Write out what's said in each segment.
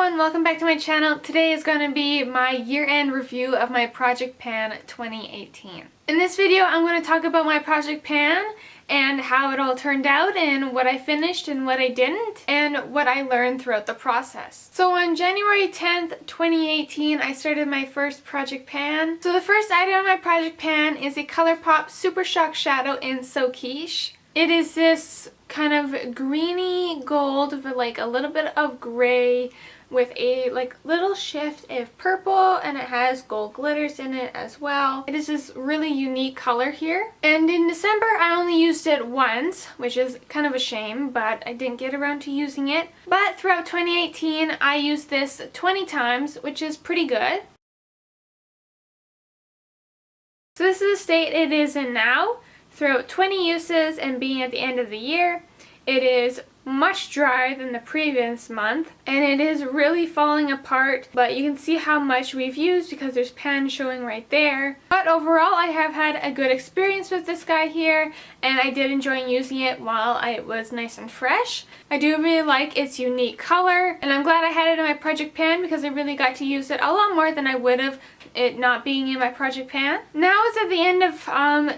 everyone, welcome back to my channel. Today is going to be my year-end review of my project pan 2018. In this video I'm going to talk about my project pan and how it all turned out and what I finished and what I didn't and what I learned throughout the process. So on January 10th, 2018 I started my first project pan. So the first item on my project pan is a ColourPop Super Shock Shadow in So Quiche. It is this kind of greeny gold with like a little bit of gray with a like little shift of purple, and it has gold glitters in it as well. It is this really unique color here. And in December I only used it once, which is kind of a shame, but I didn't get around to using it. But throughout 2018 I used this 20 times, which is pretty good. So this is the state it is in now. Throughout 20 uses and being at the end of the year, it is much drier than the previous month and it is really falling apart, but you can see how much we've used because there's pan showing right there. But overall I have had a good experience with this guy here and I did enjoy using it while it was nice and fresh. I do really like its unique color and I'm glad I had it in my project pan because I really got to use it a lot more than I would have it not being in my project pan. Now it's at the end of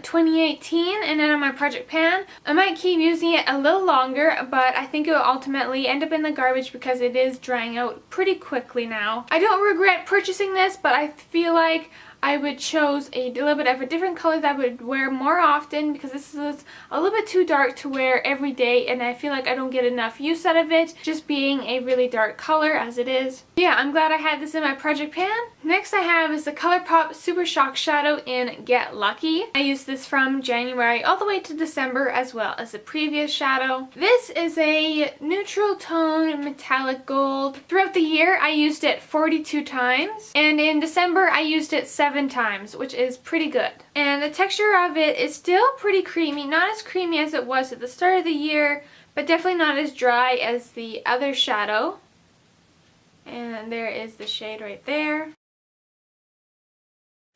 2018 and then on my project pan. I might keep using it a little longer, but I think it will ultimately end up in the garbage because it is drying out pretty quickly now. I don't regret purchasing this, but I feel like I would choose a little bit of a different color that I would wear more often because this is a little bit too dark to wear every day and I feel like I don't get enough use out of it just being a really dark color as it is. Yeah, I'm glad I had this in my project pan. Next I have is the ColourPop Super Shock Shadow in Get Lucky. I used this from January all the way to December as well as the previous shadow. This is a neutral tone metallic gold. Throughout the year I used it 42 times and in December I used it 7 times, which is pretty good. And the texture of it is still pretty creamy, not as creamy as it was at the start of the year, but definitely not as dry as the other shadow. And there is the shade right there.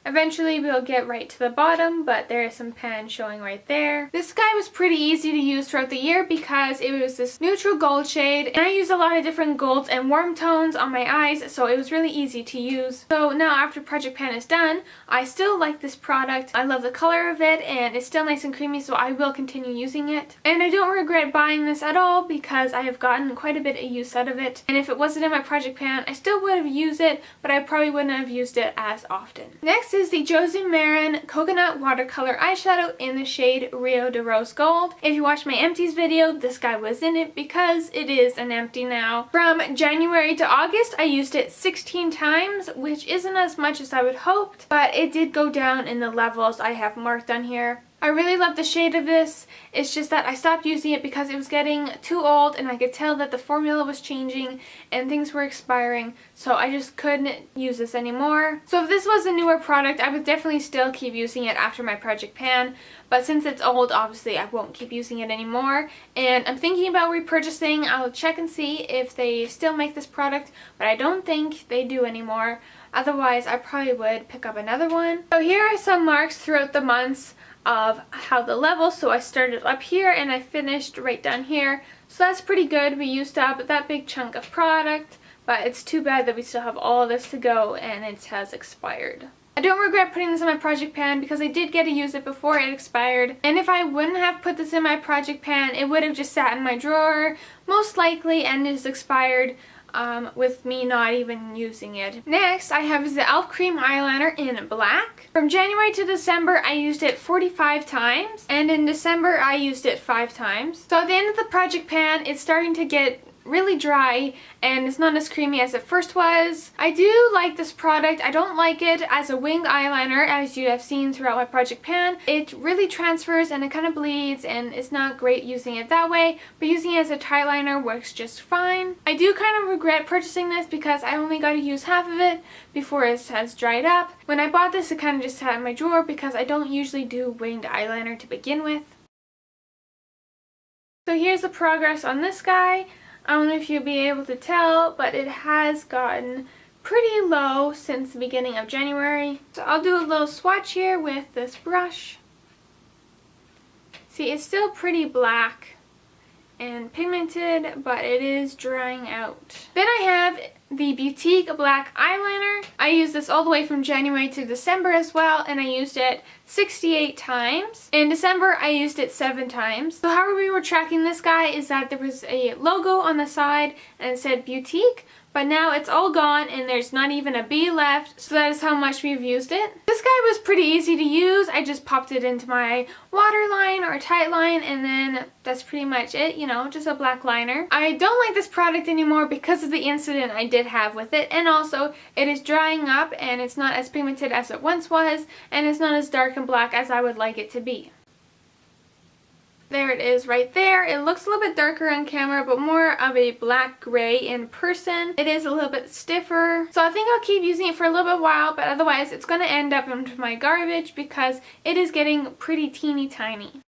Eventually we'll get right to the bottom, but there is some pan showing right there. This guy was pretty easy to use throughout the year because it was this neutral gold shade and I use a lot of different golds and warm tones on my eyes, so it was really easy to use. So now after project pan is done, I still like this product. I love the color of it and it's still nice and creamy, so I will continue using it. And I don't regret buying this at all because I have gotten quite a bit of use out of it. And if it wasn't in my project pan, I still would have used it, but I probably wouldn't have used it as often. Next is the Josie Maran Coconut Watercolor Eyeshadow in the shade Rio de Rose Gold. If you watched my empties video, this guy was in it because it is an empty now. From January to August, I used it 16 times, which isn't as much as I would hoped, but it did go down in the levels I have marked on here. I really love the shade of this. It's just that I stopped using it because it was getting too old and I could tell that the formula was changing and things were expiring, so I just couldn't use this anymore. So if this was a newer product, I would definitely still keep using it after my project pan, but since it's old, obviously I won't keep using it anymore. And I'm thinking about repurchasing. I'll check and see if they still make this product, but I don't think they do anymore. Otherwise, I probably would pick up another one. So here are some marks throughout the months of how the levels, so I started up here and I finished right down here, so that's pretty good. We used up that big chunk of product, but it's too bad that we still have all of this to go and it has expired. I don't regret putting this in my project pan because I did get to use it before it expired, and if I wouldn't have put this in my project pan, it would have just sat in my drawer most likely and is expired with me not even using it. Next I have the e.l.f. Cream Eyeliner in black. From January to December I used it 45 times and in December I used it 5 times. So at the end of the project pan it's starting to get really dry and it's not as creamy as it first was. I do like this product. I don't like it as a winged eyeliner as you have seen throughout my project pan. It really transfers and it kind of bleeds and it's not great using it that way, but using it as a tie liner works just fine. I do kind of regret purchasing this because I only got to use half of it before it has dried up. When I bought this it kind of just sat in my drawer because I don't usually do winged eyeliner to begin with. So here's the progress on this guy. I don't know if you'll be able to tell, but it has gotten pretty low since the beginning of January. So I'll do a little swatch here with this brush. See, it's still pretty black and pigmented, but it is drying out. Then I have the Boutique Black Eyeliner. I used this all the way from January to December as well, and I used it 68 times. In December, I used it 7 times. So how we were tracking this guy is that there was a logo on the side and it said Boutique, but now it's all gone and there's not even a B left, so that is how much we've used it. This guy was pretty easy to use. I just popped it into my waterline or tight line, and then that's pretty much it, you know, just a black liner. I don't like this product anymore because of the incident I did have with it, and also it is drying up and it's not as pigmented as it once was, and it's not as dark and black as I would like it to be. There it is right there. It looks a little bit darker on camera, but more of a black gray in person. It is a little bit stiffer. So I think I'll keep using it for a little bit while, but otherwise it's going to end up into my garbage because it is getting pretty teeny tiny.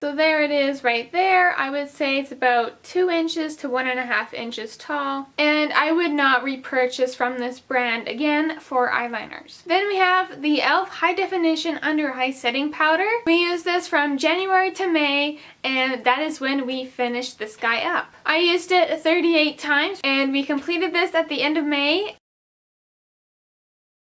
So there it is right there. I would say it's about 2 inches to 1.5 inches tall. And I would not repurchase from this brand again for eyeliners. Then we have the e.l.f. High Definition Under Eye Setting Powder. We used this from January to May, and that is when we finished this guy up. I used it 38 times, and we completed this at the end of May.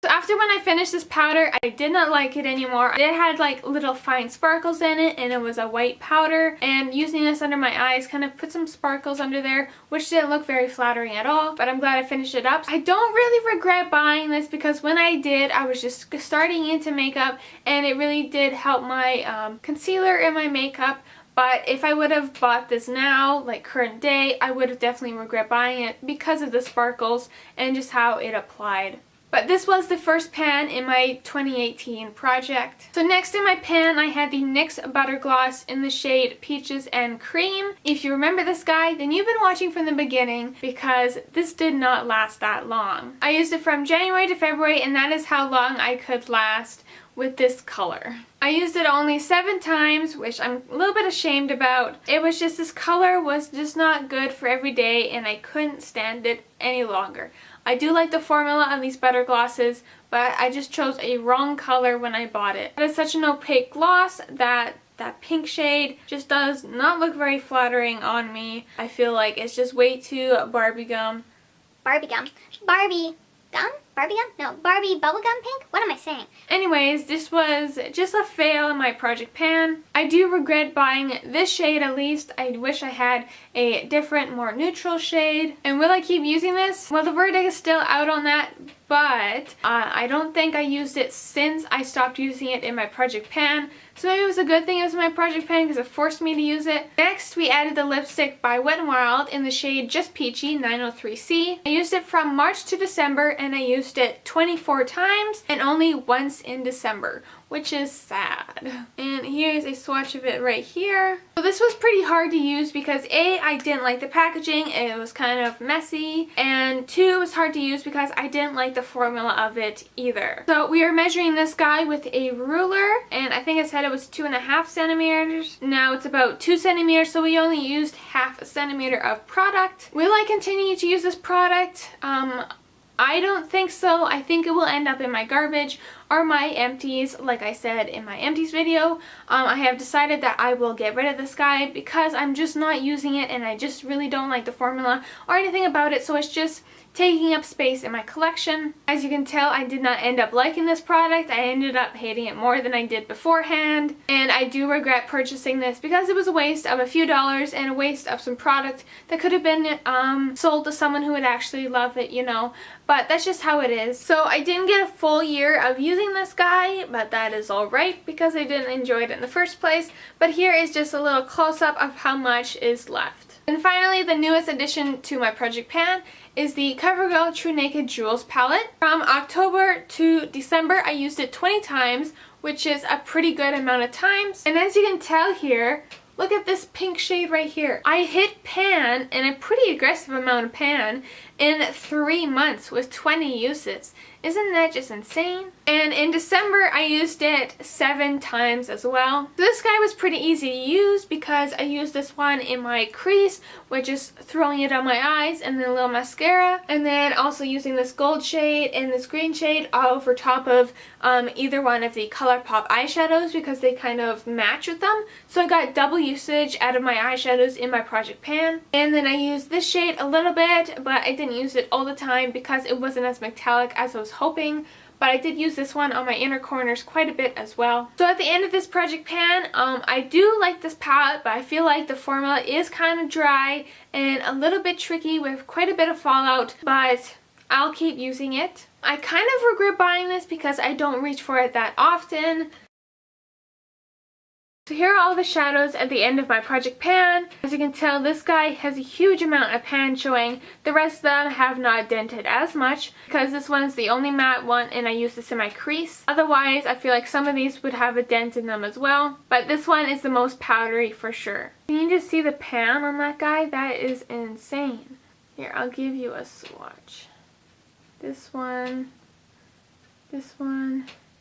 So after when I finished this powder, I did not like it anymore. It had like little fine sparkles in it, and it was a white powder, and using this under my eyes kind of put some sparkles under there, which didn't look very flattering at all, but I'm glad I finished it up. I don't really regret buying this because when I did, I was just starting into makeup, and it really did help my concealer and my makeup. But if I would have bought this now, like current day, I would have definitely regret buying it because of the sparkles and just how it applied. But this was the first pan in my 2018 project. So next in my pan, I had the NYX Butter Gloss in the shade Peaches and Cream. If you remember this guy, then you've been watching from the beginning because this did not last that long. I used it from January to February, and that is how long I could last with this color. I used it only 7 times, which I'm a little bit ashamed about. It was just, this color was just not good for every day, and I couldn't stand it any longer. I do like the formula of these butter glosses, but I just chose a wrong color when I bought it. It is such an opaque gloss that that pink shade just does not look very flattering on me. I feel like it's just way too Barbie gum. Barbie gum? Barbie gum? Barbie gum? No, Barbie bubblegum pink? What am I saying? Anyways, this was just a fail in my project pan. I do regret buying this shade at least. I wish I had a different, more neutral shade. And will I keep using this? Well, the verdict is still out on that, but I don't think I used it since I stopped using it in my project pan. So maybe it was a good thing it was in my project pan because it forced me to use it. Next, we added the lipstick by Wet n Wild in the shade Just Peachy 903C. I used it from March to December, and I used it 24 times and only once in December, which is sad. And here's a swatch of it right here. So this was pretty hard to use because A, I didn't like the packaging, it was kind of messy, and 2, it was hard to use because I didn't like the formula of it either. So we are measuring this guy with a ruler, and I think it said it was 2.5 centimeters. Now it's about 2 centimeters, so we only used half a centimeter of product. Will I continue to use this product? I don't think so. I think it will end up in my garbage or my empties. Like I said in my empties video, I have decided that I will get rid of this guy because I'm just not using it, and I just really don't like the formula or anything about it, so it's just taking up space in my collection. As you can tell, I did not end up liking this product. I ended up hating it more than I did beforehand, and I do regret purchasing this because it was a waste of a few dollars and a waste of some product that could have been sold to someone who would actually love it, you know. But that's just how it is. So I didn't get a full year of using this guy, but that is alright because I didn't enjoy it in the first place. But here is just a little close-up of how much is left. And finally, the newest addition to my project pan is the CoverGirl True Naked Jewels palette. From October to December, I used it 20 times, which is a pretty good amount of times. And as you can tell here, look at this pink shade right here. I hit pan, and a pretty aggressive amount of pan, in 3 months with 20 uses. Isn't that just insane? And in December, I used it 7 times as well. So this guy was pretty easy to use because I used this one in my crease with just throwing it on my eyes and then a little mascara. And then also using this gold shade and this green shade over top of either one of the ColourPop eyeshadows because they kind of match with them. So I got double usage out of my eyeshadows in my project pan. And then I used this shade a little bit, but I didn't use it all the time because it wasn't as metallic as I was hoping, but I did use this one on my inner corners quite a bit as well. So at the end of this project pan, I do like this palette, but I feel like the formula is kind of dry and a little bit tricky with quite a bit of fallout, but I'll keep using it. I kind of regret buying this because I don't reach for it that often. So here are all the shadows at the end of my project pan. As you can tell, this guy has a huge amount of pan showing. The rest of them have not dented as much because this one is the only matte one and I use this in my crease. Otherwise, I feel like some of these would have a dent in them as well. But this one is the most powdery for sure. Can you just see the pan on that guy? That is insane. Here, I'll give you a swatch. This one,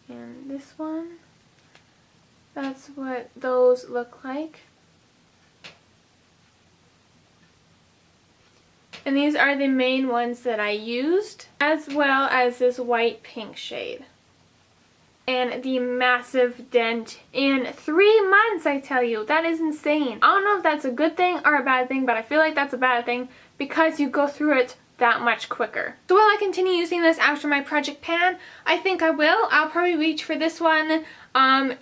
and this one. That's what those look like. And these are the main ones that I used, as well as this white pink shade. And the massive dent in 3 months, I tell you. That is insane. I don't know if that's a good thing or a bad thing, but I feel like that's a bad thing because you go through it that much quicker. So will I continue using this after my project pan? I think I will. I'll probably reach for this one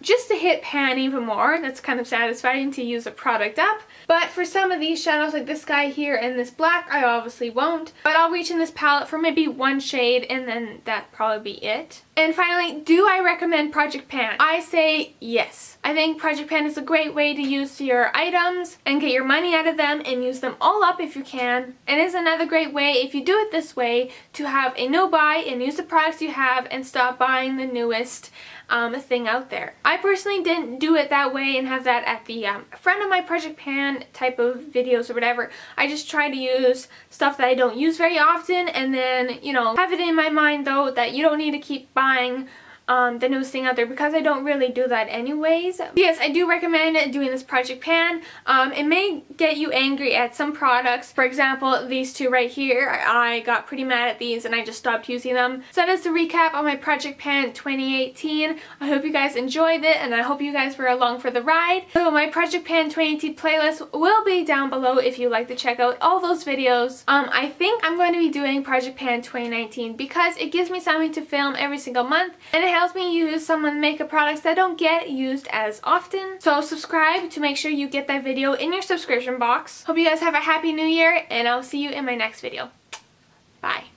just to hit pan even more. That's kind of satisfying to use a product up. But for some of these shadows like this guy here and this black, I obviously won't. But I'll reach in this palette for maybe one shade and then that'd probably be it. And finally, do I recommend Project Pan? I say yes. I think Project Pan is a great way to use your items and get your money out of them and use them all up if you can. And it's another great way, if you do it this way, to have a no buy and use the products you have and stop buying the newest thing out there. I personally didn't do it that way and have that at the front of my Project Pan type of videos or whatever. I just try to use stuff that I don't use very often and then, you know, have it in my mind though that you don't need to keep buying the newest thing out there because I don't really do that anyways. Yes, I do recommend doing this Project Pan. It may get you angry at some products. For example, these two right here, I got pretty mad at these and I just stopped using them. So that is the recap on my Project Pan 2018. I hope you guys enjoyed it and I hope you guys were along for the ride. So my Project Pan 2018 playlist will be down below if you'd like to check out all those videos. I think I'm going to be doing Project Pan 2019 because it gives me something to film every single month and it helps me use some of the makeup products that don't get used as often. So subscribe to make sure you get that video in your subscription box. Hope you guys have a happy new year and I'll see you in my next video. Bye.